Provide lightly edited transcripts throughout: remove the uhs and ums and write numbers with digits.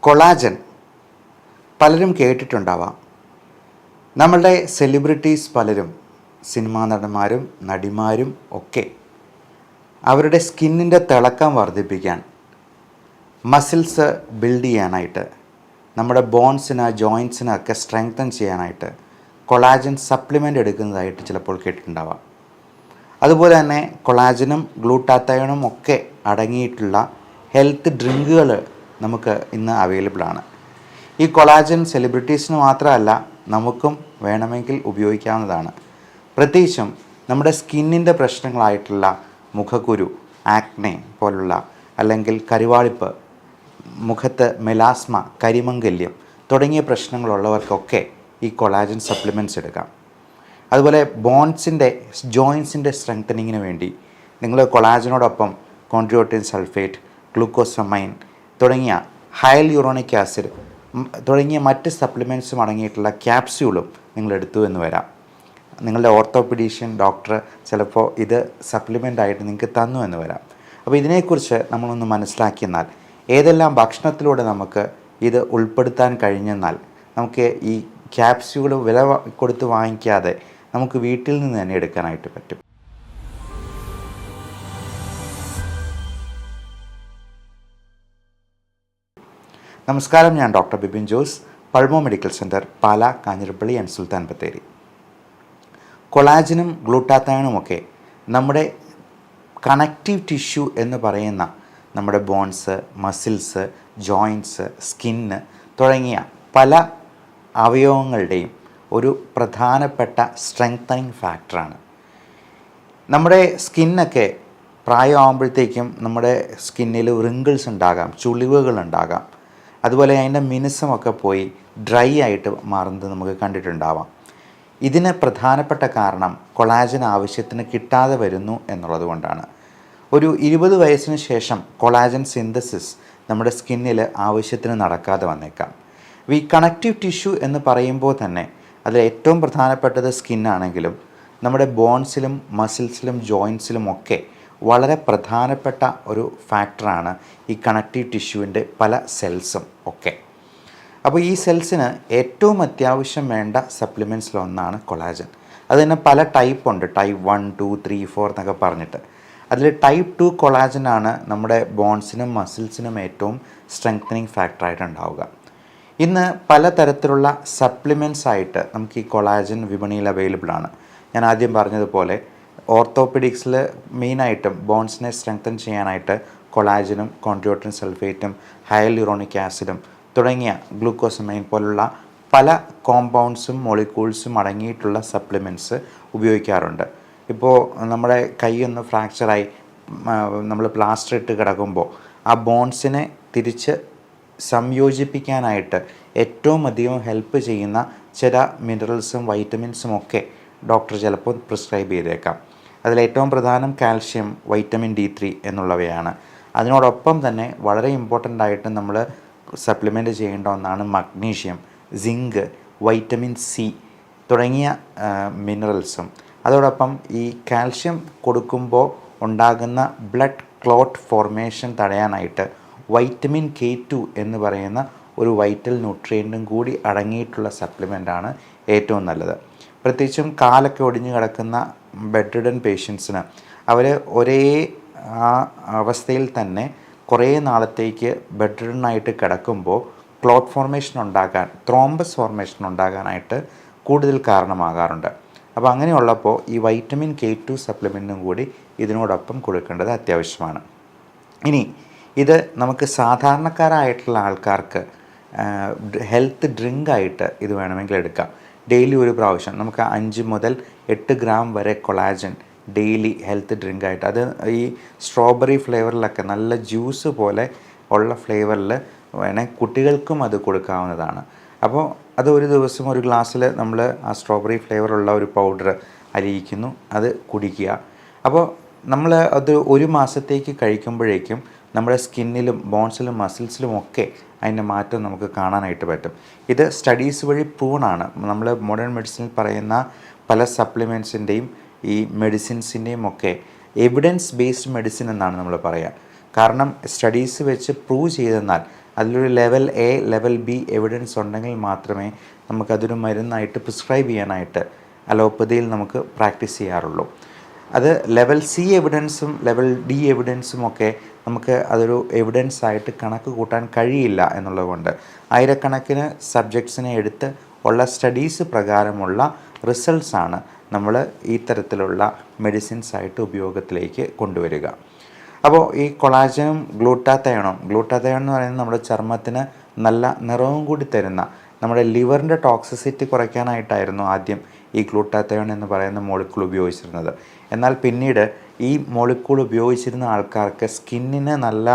Collagen പലരും കേട്ടിട്ടുണ്ടാവാം. നമ്മളുടെ celebrities പലരും, സിനിമാ നടന്മാരും നടിമാരും ഒക്കെ അവരുടെ സ്കിന്നിൻ്റെ തിളക്കം വർദ്ധിപ്പിക്കാൻ, മസിൽസ് ബിൽഡ് ചെയ്യാനായിട്ട്, നമ്മുടെ ബോൺസിന് ജോയിൻസിനൊക്കെ സ്ട്രെങ്തൻ ചെയ്യാനായിട്ട് കൊളാജൻ സപ്ലിമെൻ്റ് എടുക്കുന്നതായിട്ട് ചിലപ്പോൾ കേട്ടിട്ടുണ്ടാവാം. അതുപോലെ തന്നെ കൊളാജനും ഗ്ലൂട്ടാത്തയോണും ഒക്കെ അടങ്ങിയിട്ടുള്ള ഹെൽത്ത് ഡ്രിങ്കുകൾ നമുക്ക് ഇന്ന് അവൈലബിൾ ആണ്. ഈ കൊളാജൻ സെലിബ്രിറ്റീസിന് മാത്രമല്ല നമുക്കും വേണമെങ്കിൽ ഉപയോഗിക്കാവുന്നതാണ്. പ്രത്യേകിച്ചും നമ്മുടെ സ്കിന്നിൻ്റെ പ്രശ്നങ്ങളായിട്ടുള്ള മുഖക്കുരു, ആക്നെ പോലുള്ള, അല്ലെങ്കിൽ കരുവാളിപ്പ്, മുഖത്ത് മെലാസ്മ, കരിമംഗല്യം തുടങ്ങിയ പ്രശ്നങ്ങളുള്ളവർക്കൊക്കെ ഈ കൊളാജൻ സപ്ലിമെൻറ്റ്സ് എടുക്കാം. അതുപോലെ ബോൺസിൻ്റെ ജോയിൻസിൻ്റെ സ്ട്രെങ്തനിങ്ങിന് വേണ്ടി നിങ്ങൾ കൊളാജനോടൊപ്പം കോൺട്രിയോട്ടിൻ സൾഫേറ്റ്, ഗ്ലൂക്കോസമൈൻ തുടങ്ങിയ ഹയൽയൂറോണിക് ആസിഡ് തുടങ്ങിയ മറ്റ് സപ്ലിമെൻറ്റ്സും അടങ്ങിയിട്ടുള്ള ക്യാപ്സ്യൂളും നിങ്ങൾ എടുത്തു എന്ന് വരാം. നിങ്ങളുടെ ഓർത്തോപീഡീഷ്യൻ ഡോക്ടർ ചിലപ്പോൾ ഇത് സപ്ലിമെൻ്റ് ആയിട്ട് നിങ്ങൾക്ക് തന്നു എന്ന് വരാം. അപ്പോൾ ഇതിനെക്കുറിച്ച് നമ്മളൊന്ന് മനസ്സിലാക്കിയെന്നാൽ, ഏതെല്ലാം ഭക്ഷണത്തിലൂടെ നമുക്ക് ഇത് ഉൾപ്പെടുത്താൻ കഴിഞ്ഞെന്നാൽ നമുക്ക് ഈ ക്യാപ്സ്യൂൾ വില കൊടുത്ത് വാങ്ങിക്കാതെ നമുക്ക് വീട്ടിൽ നിന്ന് തന്നെ എടുക്കാനായിട്ട് പറ്റും. നമസ്കാരം, ഞാൻ doctor Bipin Jose, Pulmo medical centre, Pala, Kanjirappally and Sulthan Bathery. കൊളാജനും ഗ്ലൂട്ടാത്തയോണുമൊക്കെ നമ്മുടെ കണക്റ്റീവ് ടിഷ്യൂ എന്ന് പറയുന്ന നമ്മുടെ ബോൺസ്, മസിൽസ്, ജോയിൻറ്റ്സ്, സ്കിന്ന് തുടങ്ങിയ പല അവയവങ്ങളുടെയും ഒരു പ്രധാനപ്പെട്ട സ്ട്രെങ്തനിങ് ഫാക്ടറാണ്. നമ്മുടെ സ്കിന്നൊക്കെ പ്രായമാകുമ്പോഴത്തേക്കും നമ്മുടെ സ്കിന്നിൽ റിങ്കിൾസ് ഉണ്ടാകാം, ചുളിവുകളുണ്ടാകാം. അതുപോലെ അതിൻ്റെ മിനുസമൊക്കെ പോയി ഡ്രൈ ആയിട്ട് മാറുന്നത് നമുക്ക് കണ്ടിട്ടുണ്ടാവാം. ഇതിന് പ്രധാനപ്പെട്ട കാരണം കൊളാജൻ ആവശ്യത്തിന് കിട്ടാതെ വരുന്നു എന്നുള്ളത് കൊണ്ടാണ്. ഒരു 20 വയസ്സിന് ശേഷം കൊളാജൻ സിന്തസിസ് നമ്മുടെ സ്കിന്നിൽ ആവശ്യത്തിന് നടക്കാതെ വന്നേക്കാം. ഈ കണക്റ്റീവ് ടിഷ്യൂ എന്ന് പറയുമ്പോൾ തന്നെ അതിൽ ഏറ്റവും പ്രധാനപ്പെട്ടത് സ്കിന്നാണെങ്കിലും നമ്മുടെ ബോൺസിലും മസിൽസിലും ജോയിൻസിലും ഒക്കെ വളരെ പ്രധാനപ്പെട്ട ഒരു ഫാക്ടറാണ് ഈ കണക്റ്റീവ് ടിഷ്യൂവിൻ്റെ പല സെൽസും ഒക്കെ. അപ്പോൾ ഈ സെൽസിന് ഏറ്റവും അത്യാവശ്യം വേണ്ട സപ്ലിമെൻറ്റ്സിലൊന്നാണ് കൊളാജൻ. അത് തന്നെ പല ടൈപ്പ് ഉണ്ട്, ടൈപ്പ് 1, 2, 3, 4 എന്നൊക്കെ പറഞ്ഞിട്ട്. അതിൽ ടൈപ്പ് 2 കൊളാജനാണ് നമ്മുടെ ബോൺസിനും മസിൽസിനും ഏറ്റവും സ്ട്രെങ്തനിങ് ഫാക്ടറായിട്ട് ഉണ്ടാവുക. ഇന്ന് പലതരത്തിലുള്ള സപ്ലിമെൻറ്റ്സ് ആയിട്ട് നമുക്ക് ഈ കൊളാജൻ വിപണിയിൽ അവൈലബിൾ ആണ്. ഞാൻ ആദ്യം പറഞ്ഞതുപോലെ ഓർത്തോപെഡിക്സിൽ മെയിനായിട്ടും ബോൺസിനെ സ്ട്രെങ്തൻ ചെയ്യാനായിട്ട് കൊളാജനും കോൺട്രിയോട്ടിൻ സൾഫേറ്റും ഹയൽയൂറോണിക് ആസിഡും തുടങ്ങിയ ഗ്ലൂക്കോസമൈൻ പോലുള്ള പല കോമ്പൗണ്ട്സും മോളിക്യൂൾസും അടങ്ങിയിട്ടുള്ള സപ്ലിമെൻറ്റ്സ് ഉപയോഗിക്കാറുണ്ട്. ഇപ്പോൾ നമ്മുടെ കൈയൊന്ന് ഫ്രാക്ചറായി നമ്മൾ പ്ലാസ്റ്റർ ഇട്ട് കിടക്കുമ്പോൾ ആ ബോൺസിനെ തിരിച്ച് സംയോജിപ്പിക്കാനായിട്ട് ഏറ്റവും അധികം ഹെൽപ്പ് ചെയ്യുന്ന ചില മിനറൽസും വൈറ്റമിൻസും ഒക്കെ ഡോക്ടർ ചിലപ്പോൾ പ്രിസ്ക്രൈബ് ചെയ്തേക്കാം. അതിലേറ്റവും പ്രധാനം കാൽഷ്യം, വൈറ്റമിൻ D3 എന്നുള്ളവയാണ്. അതിനോടൊപ്പം തന്നെ വളരെ ഇമ്പോർട്ടൻ്റ് ആയിട്ട് നമ്മൾ സപ്ലിമെൻ്റ് ചെയ്യേണ്ട ഒന്നാണ് മഗ്നീഷ്യം, സിങ്ക്, വൈറ്റമിൻ C തുടങ്ങിയ മിനറൽസും. അതോടൊപ്പം ഈ കാൽഷ്യം കൊടുക്കുമ്പോൾ ഉണ്ടാകുന്ന ബ്ലഡ് ക്ലോട്ട് ഫോർമേഷൻ തടയാനായിട്ട് വൈറ്റമിൻ K2 എന്ന് പറയുന്ന ഒരു വൈറ്റൽ ന്യൂട്രിയൻറ്റും കൂടി അടങ്ങിയിട്ടുള്ള സപ്ലിമെൻ്റാണ് ഏറ്റവും നല്ലത്. പ്രത്യേകിച്ചും കാലൊക്കെ ഒടിഞ്ഞു കിടക്കുന്ന ബെഡ് റിഡൻ പേഷ്യൻസിന് അവർ ഒരേ ആ അവസ്ഥയിൽ തന്നെ കുറേ നാളത്തേക്ക് ബെഡ് റിഡനായിട്ട് കിടക്കുമ്പോൾ ക്ലോട്ട് ഫോർമേഷൻ ഉണ്ടാകാൻ, ത്രോംബസ് ഫോർമേഷൻ ഉണ്ടാകാനായിട്ട് കൂടുതൽ കാരണമാകാറുണ്ട്. അപ്പോൾ അങ്ങനെയുള്ളപ്പോൾ ഈ വൈറ്റമിൻ K2 സപ്ലിമെൻറ്റും കൂടി ഇതിനോടൊപ്പം കൊടുക്കേണ്ടത് അത്യാവശ്യമാണ്. ഇനി ഇത് നമുക്ക് സാധാരണക്കാരായിട്ടുള്ള ആൾക്കാർക്ക് ഹെൽത്ത് ഡ്രിങ്കായിട്ട് ഇത് വേണമെങ്കിൽ എടുക്കാം. ഡെയിലി ഒരു പ്രാവശ്യം നമുക്ക് 5 മുതൽ 8 ഗ്രാം വരെ കൊളാജൻ ഡെയിലി ഹെൽത്ത് ഡ്രിങ്കായിട്ട്, അത് ഈ സ്ട്രോബെറി ഫ്ലേവറിലൊക്കെ നല്ല ജ്യൂസ് പോലെ ഉള്ള ഫ്ലേവറിൽ വേണമെങ്കിൽ കുട്ടികൾക്കും അത് കൊടുക്കാവുന്നതാണ്. അപ്പോൾ അത് ഒരു ദിവസം ഒരു ഗ്ലാസ്സിൽ നമ്മൾ ആ സ്ട്രോബെറി ഫ്ലേവറുള്ള ഒരു പൗഡർ അലിയിക്കുന്നു, അത് കുടിക്കുക. അപ്പോൾ നമ്മൾ അത് ഒരു മാസത്തേക്ക് കഴിക്കുമ്പോഴേക്കും നമ്മുടെ സ്കിന്നിലും ബോൺസിലും മസിൽസിലും ഒക്കെ അതിൻ്റെ മാറ്റം നമുക്ക് കാണാനായിട്ട് പറ്റും. ഇത് സ്റ്റഡീസ് വഴി പ്രൂവണാണ്. നമ്മൾ മോഡേൺ മെഡിസിനിൽ പറയുന്ന പല സപ്ലിമെൻറ്റ്സിൻ്റെയും ഈ മെഡിസിൻസിൻ്റെയും ഒക്കെ എവിഡൻസ് ബേസ്ഡ് മെഡിസിൻ എന്നാണ് നമ്മൾ പറയുക. കാരണം സ്റ്റഡീസ് വെച്ച് പ്രൂവ് ചെയ്തെന്നാൽ അതിലൊരു level A level B evidence ഉണ്ടെങ്കിൽ മാത്രമേ നമുക്കതൊരു മരുന്നായിട്ട് പ്രിസ്ക്രൈബ് ചെയ്യാനായിട്ട് അലോപ്പതിയിൽ നമുക്ക് പ്രാക്ടീസ് ചെയ്യാറുള്ളൂ. അത് ലെവൽ സി എവിഡൻസും ലെവൽ ഡി എവിഡൻസും ഒക്കെ നമുക്ക് അതൊരു എവിഡൻസ് ആയിട്ട് കണക്ക് കൂട്ടാൻ കഴിയില്ല എന്നുള്ളതുകൊണ്ട് ആയിരക്കണക്കിന് സബ്ജക്ട്സിനെ എടുത്ത് ഉള്ള സ്റ്റഡീസ് പ്രകാരമുള്ള റിസൾട്ട്സാണ് നമ്മൾ ഈ തരത്തിലുള്ള മെഡിസിൻസ് ആയിട്ട് ഉപയോഗത്തിലേക്ക് കൊണ്ടുവരിക. അപ്പോൾ ഈ കൊളാജനും ഗ്ലൂട്ടാത്തയോണും എന്ന് പറയുന്നത് നമ്മുടെ ചർമ്മത്തിന് നല്ല നിറവും കൂടി തരുന്ന, നമ്മുടെ ലിവറിൻ്റെ ടോക്സിസിറ്റി കുറയ്ക്കാനായിട്ടായിരുന്നു ആദ്യം ഈ ഗ്ലൂട്ടാത്തയോൺ എന്ന് പറയുന്ന മോളിക്കൂൾ ഉപയോഗിച്ചിരുന്നത്. എന്നാൽ പിന്നീട് ഈ മോളിക്കൂൾ ഉപയോഗിച്ചിരുന്ന ആൾക്കാർക്ക് സ്കിന്നിന് നല്ല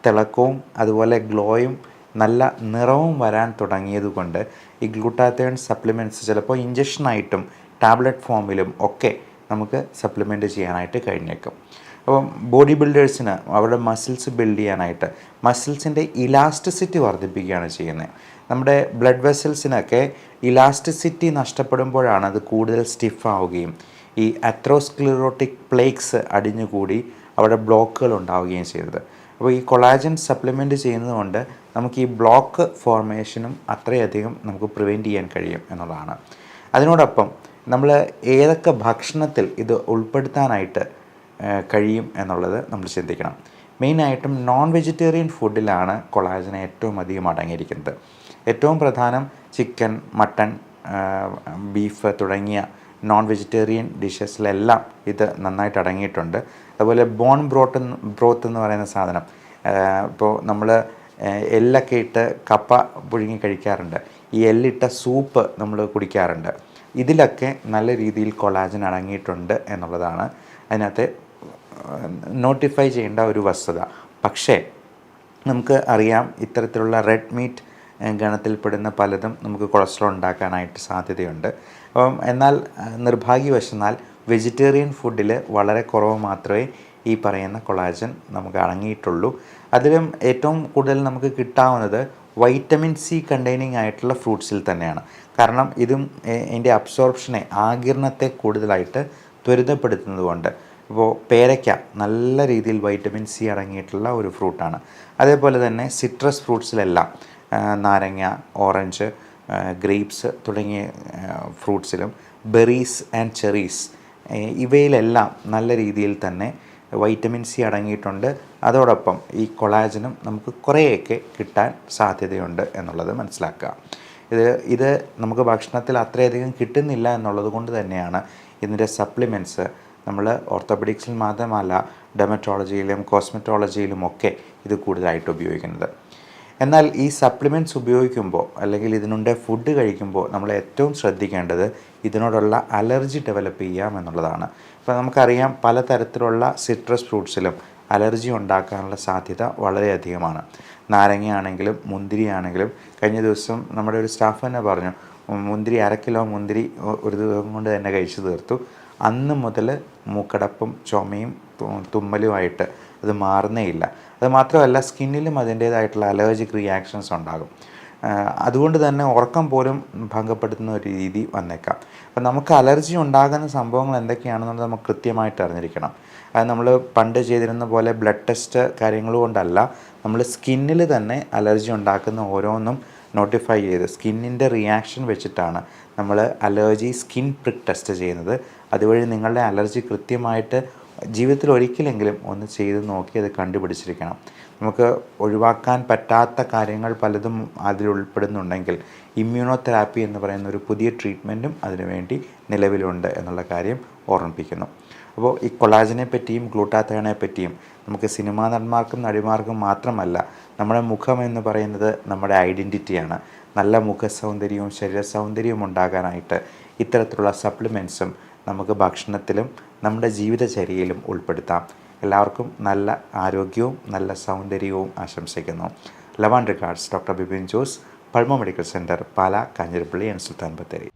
തിളക്കവും അതുപോലെ ഗ്ലോയും നല്ല നിറവും വരാൻ തുടങ്ങിയതുകൊണ്ട് ഈ ഗ്ലൂട്ടാത്തയോൺ സപ്ലിമെൻറ്റ്സ് ചിലപ്പോൾ ഇഞ്ചക്ഷനായിട്ടും ടാബ്ലറ്റ് ഫോമിലും ഒക്കെ നമുക്ക് സപ്ലിമെൻറ്റ് ചെയ്യാനായിട്ട് കഴിഞ്ഞേക്കും. അപ്പം ബോഡി ബിൽഡേഴ്സിന് അവരുടെ മസിൽസ് ബിൽഡ് ചെയ്യാനായിട്ട് മസിൽസിൻ്റെ ഇലാസ്റ്റിസിറ്റി വർദ്ധിപ്പിക്കുകയാണ് ചെയ്യുന്നത്. നമ്മുടെ ബ്ലഡ് വെസൽസിനൊക്കെ ഇലാസ്റ്റിസിറ്റി നഷ്ടപ്പെടുമ്പോഴാണ് അത് കൂടുതൽ സ്റ്റിഫ് ആവുകയും ഈ അത്രോസ്ക്ലിറോട്ടിക് പ്ലേക്സ് അടിഞ്ഞുകൂടി അവിടെ ബ്ലോക്കുകൾ ഉണ്ടാവുകയും ചെയ്തത്. അപ്പോൾ ഈ കൊളാജൻ സപ്ലിമെൻറ്റ് ചെയ്യുന്നതുകൊണ്ട് നമുക്ക് ഈ ബ്ലോക്ക് ഫോർമേഷനും അത്രയധികം നമുക്ക് പ്രിവെൻറ്റ് ചെയ്യാൻ കഴിയും എന്നുള്ളതാണ്. അതിനോടൊപ്പം നമ്മൾ ഏതൊക്കെ ഭക്ഷണത്തിൽ ഇത് ഉൾപ്പെടുത്താനായിട്ട് കഴിയും എന്നുള്ളത് നമ്മൾ ചിന്തിക്കണം. മെയിനായിട്ടും നോൺ വെജിറ്റേറിയൻ ഫുഡിലാണ് കൊളാജൻ ഏറ്റവും അധികം അടങ്ങിയിരിക്കുന്നത്. ഏറ്റവും പ്രധാനം ചിക്കൻ, മട്ടൺ, ബീഫ് തുടങ്ങിയ നോൺ വെജിറ്റേറിയൻ ഡിഷസിലെല്ലാം ഇത് നന്നായിട്ട് അടങ്ങിയിട്ടുണ്ട്. അതുപോലെ ബോൺ ബ്രോത്ത് എന്ന് പറയുന്ന സാധനം, ഇപ്പോൾ നമ്മൾ എല്ലൊക്കെ ഇട്ട് കപ്പ പുഴുങ്ങി കഴിക്കാറുണ്ട്, ഈ എല്ലിട്ട സൂപ്പ് നമ്മൾ കുടിക്കാറുണ്ട്. ഇതിലൊക്കെ നല്ല രീതിയിൽ കൊളാജൻ അടങ്ങിയിട്ടുണ്ട് എന്നുള്ളതാണ് അതിനകത്ത് നോട്ടിഫൈ ചെയ്യേണ്ട ഒരു വസ്തുത. പക്ഷേ നമുക്ക് അറിയാം ഇത്തരത്തിലുള്ള റെഡ് മീറ്റ് ഗണത്തിൽപ്പെടുന്ന പലതും നമുക്ക് കൊളസ്ട്രോൾ ഉണ്ടാക്കാനായിട്ട് സാധ്യതയുണ്ട്. എന്നാൽ നിർഭാഗ്യവശാൽ വെജിറ്റേറിയൻ ഫുഡിൽ വളരെ കുറവ് മാത്രമേ ഈ പറയുന്ന കൊളാജൻ നമുക്ക് അടങ്ങിയിട്ടുള്ളൂ. അതിലും ഏറ്റവും കൂടുതൽ നമുക്ക് കിട്ടാവുന്നത് വൈറ്റമിൻ സി കണ്ടെയ്നിങ് ആയിട്ടുള്ള ഫ്രൂട്ട്സിൽ തന്നെയാണ്. കാരണം ഇതും ഇതിൻ്റെ അബ്സോർപ്ഷനെ, ആഗിരണത്തെ കൂടുതലായിട്ട് ത്വരിതപ്പെടുത്തുന്നത് കൊണ്ട്. ഇപ്പോൾ പേരയ്ക്ക നല്ല രീതിയിൽ വൈറ്റമിൻ സി അടങ്ങിയിട്ടുള്ള ഒരു ഫ്രൂട്ടാണ്. അതേപോലെ തന്നെ സിട്രസ് ഫ്രൂട്ട്സിലെല്ലാം നാരങ്ങ, ഓറഞ്ച്, ഗ്രേപ്സ് തുടങ്ങിയ ഫ്രൂട്ട്സിലും ബെറീസ് ആൻഡ് ചെറീസ് ഇവയിലെല്ലാം നല്ല രീതിയിൽ തന്നെ വൈറ്റമിൻ സി അടങ്ങിയിട്ടുണ്ട്. അതോടൊപ്പം ഈ കൊളാജനും നമുക്ക് കുറേയൊക്കെ കിട്ടാൻ സാധ്യതയുണ്ട് എന്നുള്ളത് മനസ്സിലാക്കുക. ഇത് നമുക്ക് ഭക്ഷണത്തിൽ അത്രയധികം കിട്ടുന്നില്ല എന്നുള്ളത് കൊണ്ട് തന്നെയാണ് ഇതിൻ്റെ സപ്ലിമെൻറ്റ്സ് നമ്മൾ ഓർത്തോപെഡിക്സിൽ മാത്രമല്ല ഡെമറ്റോളജിയിലും കോസ്മെറ്റോളജിയിലുമൊക്കെ ഇത് കൂടുതലായിട്ട് ഉപയോഗിക്കുന്നത്. എന്നാൽ ഈ സപ്ലിമെൻറ്റ്സ് ഉപയോഗിക്കുമ്പോൾ അല്ലെങ്കിൽ ഇതിനുണ്ട് ഫുഡ് കഴിക്കുമ്പോൾ നമ്മൾ ഏറ്റവും ശ്രദ്ധിക്കേണ്ടത് ഇതിനോടുള്ള അലർജി ഡെവലപ്പ് ചെയ്യാം എന്നുള്ളതാണ്. ഇപ്പോൾ നമുക്കറിയാം പലതരത്തിലുള്ള സിട്രസ് ഫ്രൂട്ട്സിലും അലർജി ഉണ്ടാക്കാനുള്ള സാധ്യത വളരെയധികമാണ്. നാരങ്ങയാണെങ്കിലും മുന്തിരിയാണെങ്കിലും, കഴിഞ്ഞ ദിവസം നമ്മുടെ ഒരു സ്റ്റാഫ് തന്നെ പറഞ്ഞു, മുന്തിരി 1/2 കിലോ മുന്തിരി ഒരു ദിവസം കൊണ്ട് തന്നെ കഴിച്ചു തീർത്തു. അന്ന് മുതൽ മൂക്കടപ്പും ചുമയും തുമ്മലുമായിട്ട് അത് മാറുന്നേ ഇല്ല. അത് മാത്രമല്ല സ്കിന്നിലും അതിൻ്റേതായിട്ടുള്ള അലർജിക് റിയാക്ഷൻസ് ഉണ്ടാകും. അതുകൊണ്ട് തന്നെ ഉറക്കം പോലും ഭംഗപ്പെടുത്തുന്ന ഒരു രീതി വന്നേക്കാം. അപ്പം നമുക്ക് അലർജി ഉണ്ടാകുന്ന സംഭവങ്ങൾ എന്തൊക്കെയാണെന്നുള്ളത് നമുക്ക് കൃത്യമായിട്ട് അറിഞ്ഞിരിക്കണം. അത് നമ്മൾ പണ്ട് ചെയ്തിരുന്ന പോലെ ബ്ലഡ് ടെസ്റ്റ് കാര്യങ്ങൾ കൊണ്ടല്ല, നമ്മൾ സ്കിന്നിൽ തന്നെ അലർജി ഉണ്ടാക്കുന്ന ഓരോന്നും നോട്ടിഫൈ ചെയ്ത് സ്കിന്നിൻ്റെ റിയാക്ഷൻ വെച്ചിട്ടാണ് നമ്മൾ അലർജി സ്കിൻ പ്രിക്ക് ടെസ്റ്റ് ചെയ്യുന്നത്. അതുവഴി നിങ്ങളുടെ അലർജി കൃത്യമായിട്ട് ജീവിതത്തിൽ ഒരിക്കലെങ്കിലും ഒന്ന് ചെയ്ത് നോക്കി അത് കണ്ടുപിടിച്ചിരിക്കണം. നമുക്ക് ഒഴിവാക്കാൻ പറ്റാത്ത കാര്യങ്ങൾ പലതും അതിൽ ഉൾപ്പെടുന്നുണ്ടെങ്കിൽ ഇമ്മ്യൂണോതെറാപ്പി എന്ന് പറയുന്ന ഒരു പുതിയ ട്രീറ്റ്മെൻറ്റും അതിനുവേണ്ടി നിലവിലുണ്ട് എന്നുള്ള കാര്യം ഓർമ്മിപ്പിക്കുന്നു. അപ്പോൾ ഈ കൊളാജനെ പറ്റിയും ഗ്ലൂട്ടാത്തയോണെ പറ്റിയും നമുക്ക് സിനിമാ നടന്മാർക്കും നടിമാർക്കും മാത്രമല്ല, നമ്മുടെ മുഖം എന്ന് പറയുന്നത് നമ്മുടെ ഐഡൻറ്റിറ്റിയാണ്. നല്ല മുഖസൗന്ദര്യവും ശരീര സൗന്ദര്യവും ഉണ്ടാകാനായിട്ട് ഇത്തരത്തിലുള്ള സപ്ലിമെൻറ്റ്സും നമുക്ക് ഭക്ഷണത്തിലും നമ്മുടെ ജീവിതചര്യയിലും ഉൾപ്പെടുത്താം. എല്ലാവർക്കും നല്ല ആരോഗ്യവും നല്ല സൗന്ദര്യവും ആശംസിക്കുന്നു. Love and regards, doctor Bipin Jose, Pulmo medical centre, Pala, Kanjirappally and Sulthan Bathery.